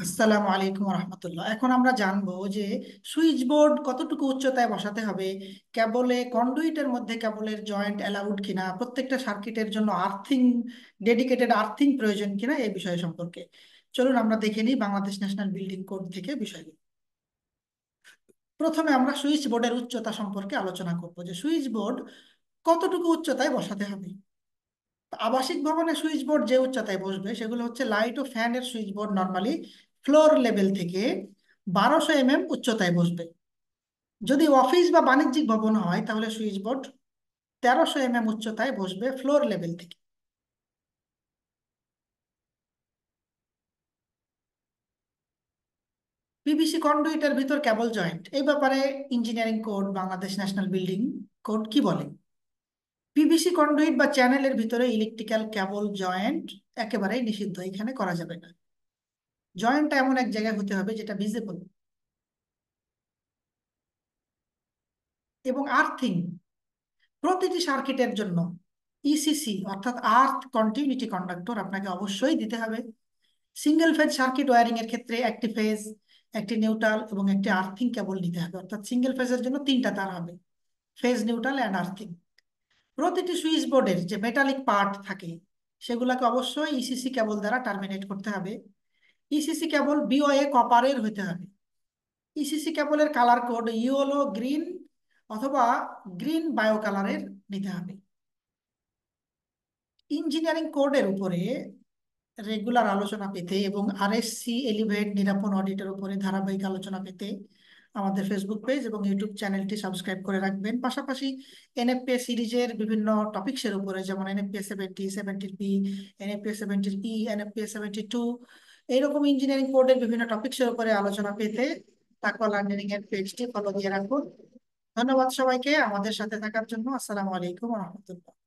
আসসালামু আলাইকুম রহমতুল্লাহ। এখন আমরা জানবো যে সুইচ বোর্ড কতটুকু উচ্চতায় বসাতে হবে, কেবলে কন্ডুইটের মধ্যে কেবলের জয়েন্ট অ্যালাউড কিনা, প্রত্যেকটা সার্কিটের জন্য আর্থিং, ডেডিকেটেড আর্থিং প্রয়োজন কিনা, এই বিষয় সম্পর্কে চলুন আমরা দেখে নিই বাংলাদেশ ন্যাশনাল বিল্ডিং কোড থেকে বিষয়গুলো। প্রথমে আমরা সুইচ বোর্ডের উচ্চতা সম্পর্কে আলোচনা করব যে সুইচ বোর্ড কতটুকু উচ্চতায় বসাতে হবে। আবাসিক ভবনে সুইচ বোর্ড যে উচ্চতায় বসবে সেগুলো হচ্ছে লাইট ও ফ্যানের switch board normally floor level থেকে 1200 উচ্চতায় বসবে। যদি অফিস বা বাণিজ্যিক ভবন হয় তাহলে সুইচ বোর্ড 1300 উচ্চতায় বসবে ফ্লোর লেভেল থেকে। পিভিসি কন্ডুইটের ভিতর কেবল জয়েন্ট, এই ব্যাপারে engineering code, Bangladesh national building code কি বলে? পিভিসি কন্ডুইট বা চ্যানেলের ভিতরে ইলেকট্রিক্যাল কেবল জয়েন্ট একেবারেই নিষিদ্ধ, এখানে করা যাবে না। জয়েন্টটা এমন এক জায়গায় হতে হবে যেটা ভিজিবল। এবং আর্থিং প্রতিটি সার্কিটের জন্য ইসিসি অর্থাৎ আর্থ কন্টিনিউটি কন্ডাক্টর আপনাকে অবশ্যই দিতে হবে। সিঙ্গেল ফেজ সার্কিট ওয়্যারিং এর ক্ষেত্রে একটি ফেজ, একটি নিউট্রাল এবং একটি আর্থিং কেবল নিতে হবে, অর্থাৎ সিঙ্গেল ফেজের জন্য তিনটা তার হবে, ফেজ, নিউট্রাল অ্যান্ড আর্থিং। প্রতিটি সুইচ বোর্ডের যে মেটালিক পার্ট থাকে সেগুলোকে অবশ্যই ইসিসি কেবল দ্বারা টার্মিনেট করতে হবে। ইসিসি কেবল বিওএ কপারের হতে হবে। ইসিসি কেবলের কালার কোড ইয়েলো, গ্রিন অথবা গ্রিন বায়ো কালারের নিতে হবে। ইঞ্জিনিয়ারিং কোডের উপরে রেগুলার আলোচনা পেতে এবং আরএসসি এলিভেট নিরাপদ অডিটের উপরে ধারাবাহিক আলোচনা পেতে আমাদের ফেসবুক পেজ এবং ইউটিউব চ্যানেলটি সাবস্ক্রাইব করে রাখবেন। পাশাপাশি এনএফপিএস সিরিজের বিভিন্ন টপিকসের উপরে, যেমন এনএফপিএস 70, 70 বি, এনএফপিএস 70 ই, এনএফপিএস 72, এইরকম ইঞ্জিনিয়ারিং কোডের বিভিন্ন টপিকসের উপরে আলোচনা পেতে তাকওয়া লার্নিং এর পেজটি ফলো দিয়ে রাখুন। ধন্যবাদ সবাইকে আমাদের সাথে থাকার জন্য। আসসালামু আলাইকুম রহমতুল্লাহ।